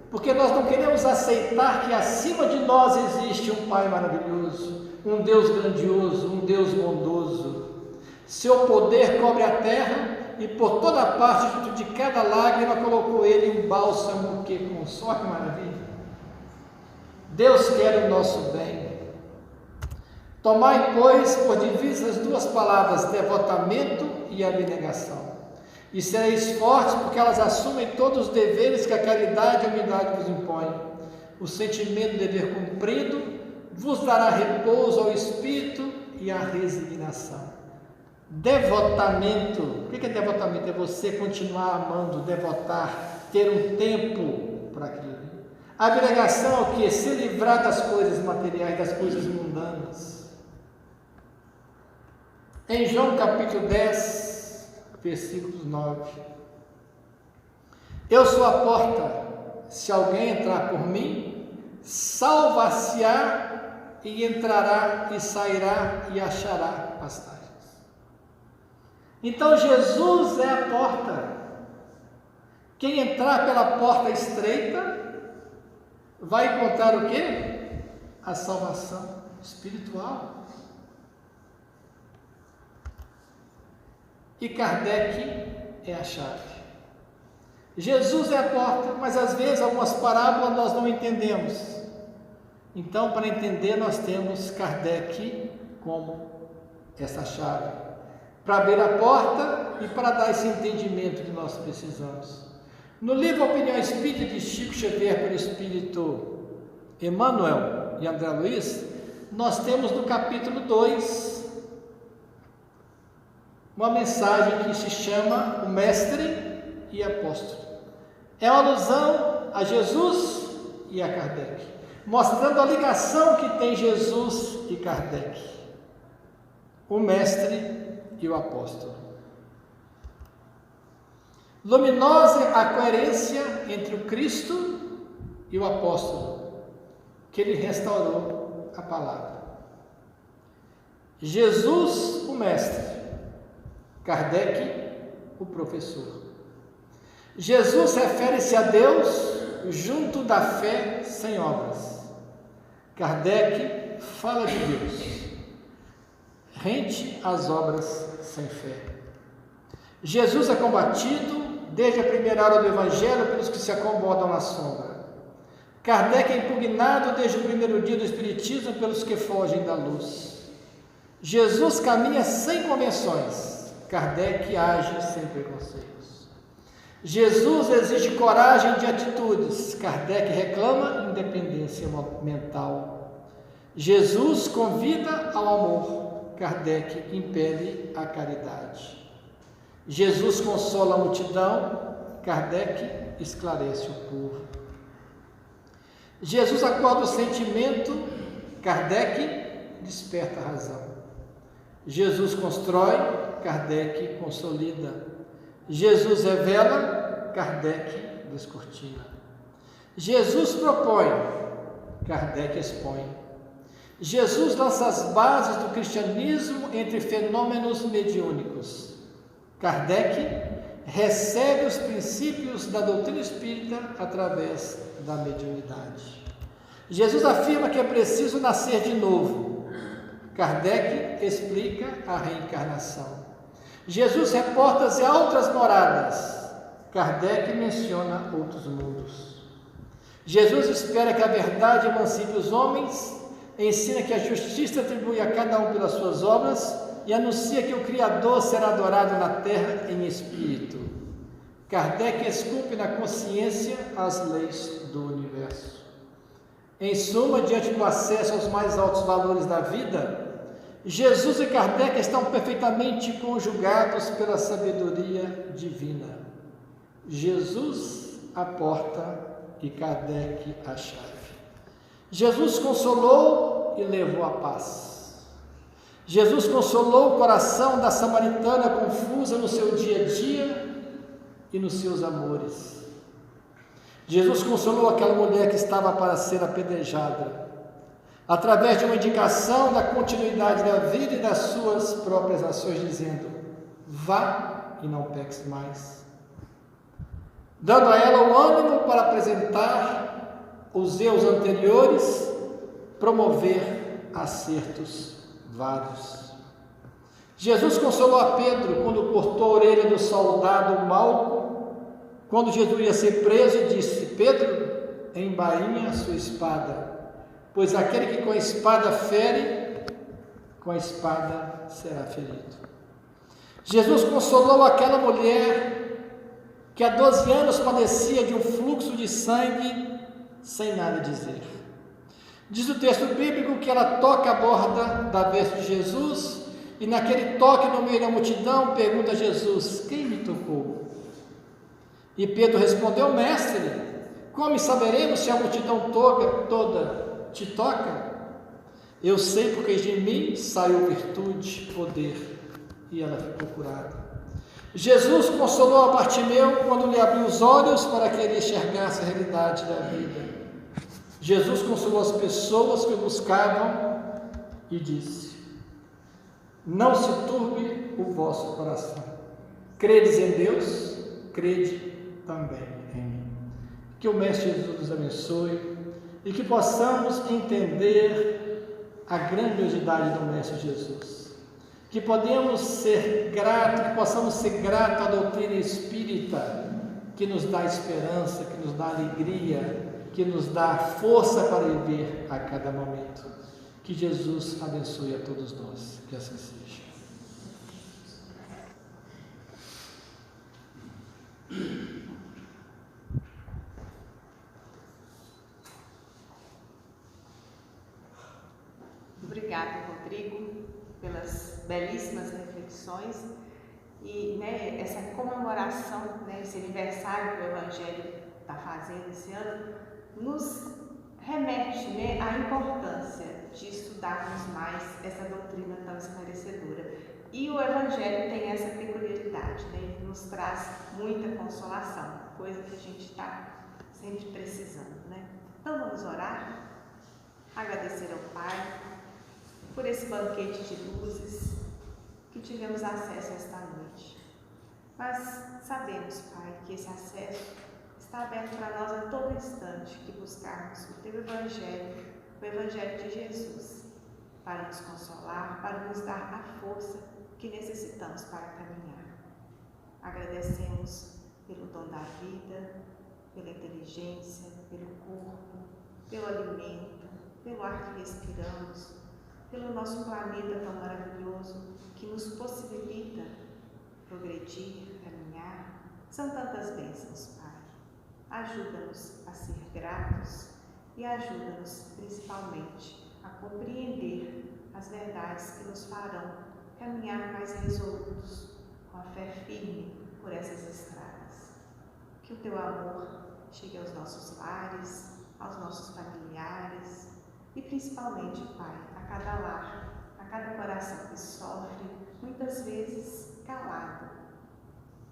porque nós não queremos aceitar que acima de nós existe um Pai maravilhoso, um Deus grandioso, um Deus bondoso. Seu poder cobre a terra e por toda parte, junto de cada lágrima, colocou Ele um bálsamo que consola. Que maravilha! Deus quer o nosso bem. Tomai, pois, por divisa as duas palavras, devotamento e abnegação. E sereis fortes, porque elas assumem todos os deveres que a caridade e a humildade vos impõem. O sentimento de dever cumprido vos dará repouso ao espírito e à resignação. Devotamento. O que é devotamento? É você continuar amando, devotar, ter um tempo para aquilo. A abnegação é o que? Se livrar das coisas materiais, das coisas mundanas. Em João capítulo 10, versículos 9. Eu sou a porta, se alguém entrar por mim, salvar-se-á e entrará e sairá e achará pastagens. Então Jesus é a porta. Quem entrar pela porta estreita vai encontrar o quê? A salvação espiritual. E Kardec é a chave. Jesus é a porta, mas às vezes algumas parábolas nós não entendemos. Então, para entender, nós temos Kardec como essa chave, para abrir a porta e para dar esse entendimento que nós precisamos. No livro Opinião Espírita de Chico Xavier pelo Espírito Emmanuel e André Luiz, nós temos no capítulo 2 uma mensagem que se chama o Mestre e Apóstolo. É uma alusão a Jesus e a Kardec, mostrando a ligação que tem Jesus e Kardec, o Mestre e o Apóstolo. Luminosa a coerência entre o Cristo e o Apóstolo, que ele restaurou a palavra. Jesus, o Mestre, Kardec, o professor. Jesus refere-se a Deus junto da fé sem obras. Kardec fala de Deus rente às obras sem fé. Jesus é combatido desde a primeira hora do Evangelho pelos que se acomodam na sombra. Kardec é impugnado desde o primeiro dia do Espiritismo pelos que fogem da luz. Jesus caminha sem convenções. Kardec age sem preconceitos. Jesus exige coragem de atitudes. Kardec reclama independência mental. Jesus convida ao amor. Kardec impele a caridade. Jesus consola a multidão. Kardec esclarece o povo. Jesus acorda o sentimento. Kardec desperta a razão. Jesus constrói. Kardec consolida. Jesus revela. Kardec descortina. Jesus propõe. Kardec expõe. Jesus lança as bases do cristianismo entre fenômenos mediúnicos. Kardec recebe os princípios da doutrina espírita através da mediunidade. Jesus afirma que é preciso nascer de novo. Kardec explica a reencarnação. Jesus reporta-se a outras moradas. Kardec menciona outros mundos. Jesus espera que a verdade emancipe os homens, ensina que a justiça atribui a cada um pelas suas obras e anuncia que o Criador será adorado na terra em espírito. Kardec esculpe na consciência as leis do universo. Em suma, diante do acesso aos mais altos valores da vida, Jesus e Kardec estão perfeitamente conjugados pela sabedoria divina. Jesus a porta e Kardec a chave. Jesus consolou e levou a paz. Jesus consolou o coração da samaritana confusa no seu dia a dia e nos seus amores. Jesus consolou aquela mulher que estava para ser apedrejada, através de uma indicação da continuidade da vida e das suas próprias ações, dizendo: vá e não peques mais, dando a ela o ânimo para apresentar os erros anteriores, promover acertos vários. Jesus consolou a Pedro quando cortou a orelha do soldado Malco, quando Jesus ia ser preso, e disse: Pedro, embainha a sua espada, pois aquele que com a espada fere, com a espada será ferido. Jesus consolou aquela mulher que há 12 anos padecia de um fluxo de sangue sem nada dizer. Diz o texto bíblico que ela toca a borda da veste de Jesus e naquele toque no meio da multidão pergunta a Jesus: quem me tocou? E Pedro respondeu: mestre, como saberemos se a multidão toda te toca? Eu sei porque de mim saiu virtude, poder. E ela ficou curada. Jesus consolou a Bartimeu quando lhe abriu os olhos para que ele enxergasse a realidade da vida. Jesus consolou as pessoas que o buscavam e disse: não se turbe o vosso coração. Credes em Deus, crede também em mim. Que o Mestre Jesus nos abençoe e que possamos entender a grandiosidade do Mestre Jesus. Que podemos ser gratos, que possamos ser gratos à doutrina espírita, que nos dá esperança, que nos dá alegria, que nos dá força para viver a cada momento. Que Jesus abençoe a todos nós, que assim seja. Obrigada, Rodrigo, pelas belíssimas reflexões e essa comemoração, esse aniversário que o Evangelho está fazendo esse ano, nos remete à importância de estudarmos mais essa doutrina tão esclarecedora. E o Evangelho tem essa peculiaridade, ele nos traz muita consolação, coisa que a gente está sempre precisando. Então vamos orar, agradecer ao Pai por esse banquete de luzes que tivemos acesso esta noite. Mas sabemos, Pai, que esse acesso está aberto para nós a todo instante que buscarmos o Teu Evangelho, o Evangelho de Jesus, para nos consolar, para nos dar a força que necessitamos para caminhar. Agradecemos pelo dom da vida, pela inteligência, pelo corpo, pelo alimento, pelo ar que respiramos, pelo nosso planeta tão maravilhoso que nos possibilita progredir, caminhar. São tantas bênçãos, Pai. Ajuda-nos a ser gratos e ajuda-nos principalmente a compreender as verdades que nos farão caminhar mais resolutos, com a fé firme por essas estradas. Que o Teu amor chegue aos nossos lares, aos nossos familiares e principalmente, Pai, a cada lar, a cada coração que sofre, muitas vezes calado.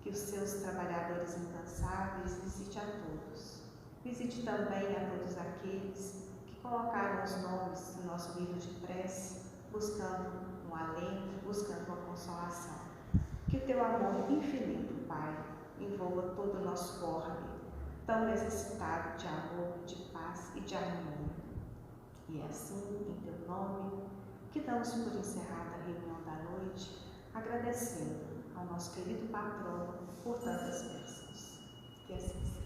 Que os Seus trabalhadores incansáveis visite a todos. Visite também a todos aqueles que colocaram os nomes no nosso livro de prece, buscando um alento, buscando uma consolação. Que o Teu amor infinito, Pai, envolva todo o nosso orbe, tão necessitado de amor, de paz e de harmonia. E é assim, em Teu nome, que damos por encerrada a reunião da noite, agradecendo ao nosso querido patrono por tantas bênçãos. Que assim seja.